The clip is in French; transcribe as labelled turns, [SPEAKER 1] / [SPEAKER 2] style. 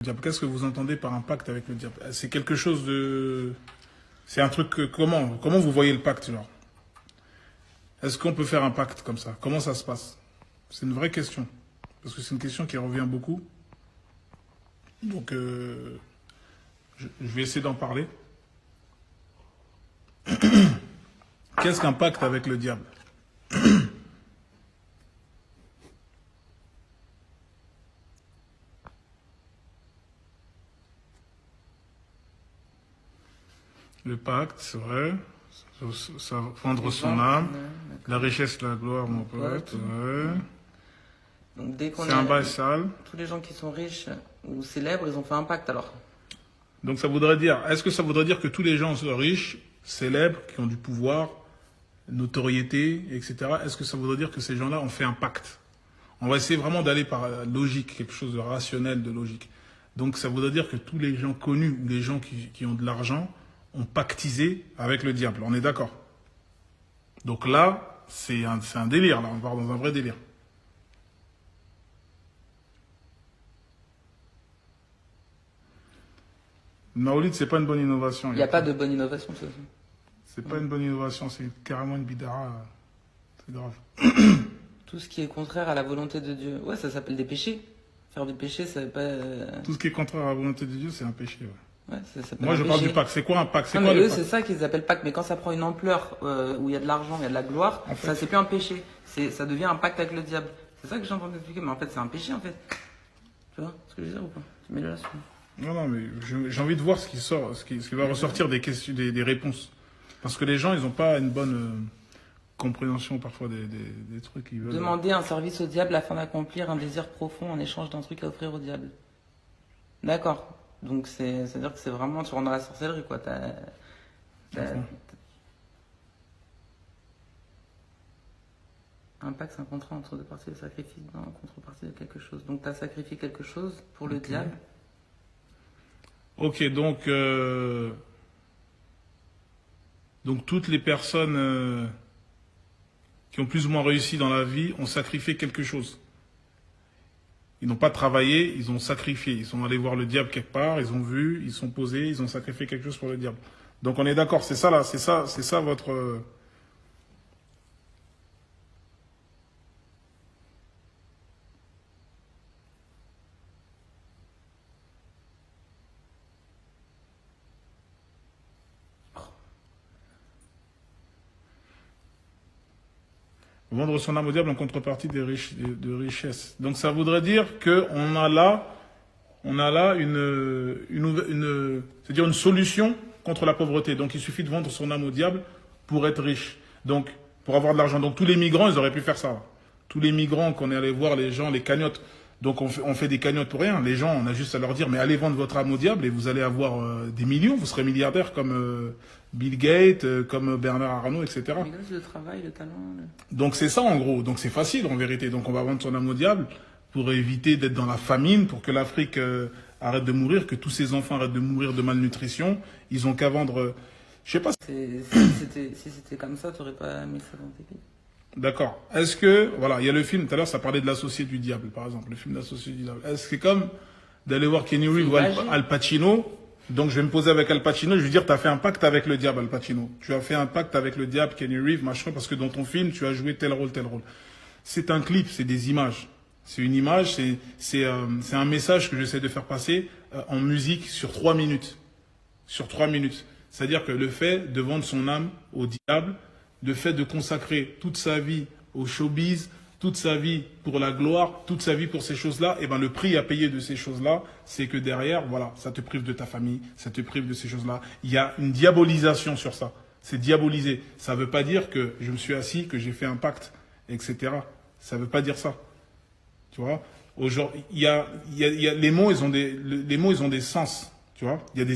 [SPEAKER 1] Diable. Qu'est-ce que vous entendez par un pacte avec le diable? C'est quelque chose de... C'est un truc... Comment vous voyez le pacte, genre? Est-ce qu'on peut faire un pacte comme ça? Comment ça se passe? C'est une vraie question. Parce que c'est une question qui revient beaucoup. Donc, je vais essayer d'en parler. Qu'est-ce qu'un pacte avec le diable? Le pacte, c'est vrai. Ça vendre son âme. La richesse, la gloire, mon pote. Ouais.
[SPEAKER 2] Donc dès qu'on
[SPEAKER 1] C'est un bail sale.
[SPEAKER 2] tous les gens qui sont riches ou célèbres, ils ont fait un pacte alors.
[SPEAKER 1] Donc ça voudrait dire, est-ce que ça voudrait dire que tous les gens sont riches, célèbres, qui ont du pouvoir, notoriété, etc. Est-ce que ça voudrait dire que ces gens-là ont fait un pacte? On va essayer vraiment d'aller par la logique, quelque chose de rationnel, de logique. Donc ça voudrait dire que tous les gens connus ou les gens qui ont de l'argent ont pactisé avec le diable. On est d'accord? Donc là, c'est un délire, là, on va dans un vrai délire. Maolid, c'est pas une bonne innovation.
[SPEAKER 2] Il n'y a pas de bonne innovation de toute façon.
[SPEAKER 1] C'est pas une bonne innovation, c'est carrément une bidara. C'est grave.
[SPEAKER 2] Tout ce qui est contraire à la volonté de Dieu, ouais, ça s'appelle des péchés. Faire du péché, ça veut pas.
[SPEAKER 1] Tout ce qui est contraire à la volonté de Dieu, c'est un péché. Ouais.
[SPEAKER 2] Ouais, ça s'appelle
[SPEAKER 1] Moi,
[SPEAKER 2] un
[SPEAKER 1] je parle
[SPEAKER 2] péché.
[SPEAKER 1] du pacte. C'est quoi un pacte? C'est
[SPEAKER 2] Non,
[SPEAKER 1] quoi
[SPEAKER 2] mais
[SPEAKER 1] le
[SPEAKER 2] eux,
[SPEAKER 1] pacte?
[SPEAKER 2] c'est ça qu'ils appellent pacte. Mais quand ça prend une ampleur où il y a de l'argent, il y a de la gloire,
[SPEAKER 1] En fait-
[SPEAKER 2] ça c'est plus un péché. Ça devient un pacte avec le diable. C'est ça que j'ai entendu expliquer. Mais en fait, c'est un péché en fait. Tu vois ce que je veux dire ou pas? Tu mets là-dessus.
[SPEAKER 1] Non, non, mais j'ai envie de voir ce qui sort, ce qui va ressortir des questions, des réponses. Parce que les gens, ils n'ont pas une bonne compréhension parfois des trucs qu'ils veulent.
[SPEAKER 2] Demander un service au diable afin d'accomplir un désir profond en échange d'un truc à offrir au diable. D'accord. Donc c'est-à-dire que c'est vraiment, tu rentres dans la sorcellerie quoi. Un pacte, c'est un contrat entre deux parties de sacrifice en contrepartie de quelque chose. Donc tu as sacrifié quelque chose pour le diable.
[SPEAKER 1] Ok, donc toutes les personnes qui ont plus ou moins réussi dans la vie ont sacrifié quelque chose. Ils n'ont pas travaillé, ils ont sacrifié. Ils sont allés voir le diable quelque part, ils ont vu, ils sont posés, ils ont sacrifié quelque chose pour le diable. Donc on est d'accord, c'est ça là, c'est ça votre... Vendre son âme au diable en contrepartie de richesses. Donc ça voudrait dire qu'on a là, c'est-à-dire une solution contre la pauvreté. Donc il suffit de vendre son âme au diable pour être riche. Donc pour avoir de l'argent. Donc tous les migrants, ils auraient pu faire ça. Tous les migrants qu'on est allé voir, les gens, les cagnottes. Donc on fait des cagnottes pour rien. Les gens, on a juste à leur dire, mais allez vendre votre âme au diable et vous allez avoir des millions. Vous serez milliardaire comme Bill Gates, comme Bernard Arnault, etc.
[SPEAKER 2] Mais là, c'est le travail, le talent.
[SPEAKER 1] Donc c'est ça en gros, donc c'est facile en vérité. Donc on va vendre son âme au diable pour éviter d'être dans la famine, pour que l'Afrique arrête de mourir, que tous ces enfants arrêtent de mourir de malnutrition. Ils ont qu'à vendre, je sais pas.
[SPEAKER 2] Si c'était comme ça, tu n'aurais pas mis ça dans tes pieds.
[SPEAKER 1] D'accord. Est-ce que, voilà, il y a le film, tout à l'heure ça parlait de l'associé du diable par exemple, le film l'associé du diable. Est-ce que c'est comme d'aller voir Kenny Reeves ou Al Pacino? Donc je vais me poser avec Al Pacino, je vais dire, tu as fait un pacte avec le diable, Al Pacino. Tu as fait un pacte avec le diable, Kenny Reeves, machin, parce que dans ton film, tu as joué tel rôle, tel rôle. C'est un clip, c'est des images. C'est une image, c'est un message que j'essaie de faire passer en musique sur 3 minutes. Sur 3 minutes. C'est-à-dire que le fait de vendre son âme au diable, le fait de consacrer toute sa vie au showbiz, toute sa vie pour la gloire, toute sa vie pour ces choses-là, et ben le prix à payer de ces choses-là, c'est que derrière, voilà, ça te prive de ta famille, ça te prive de ces choses-là. Il y a une diabolisation sur ça. C'est diabolisé. Ça ne veut pas dire que je me suis assis, que j'ai fait un pacte, etc. Ça ne veut pas dire ça. Tu vois, aujourd'hui, les mots, ils ont des sens. Tu vois, il y a des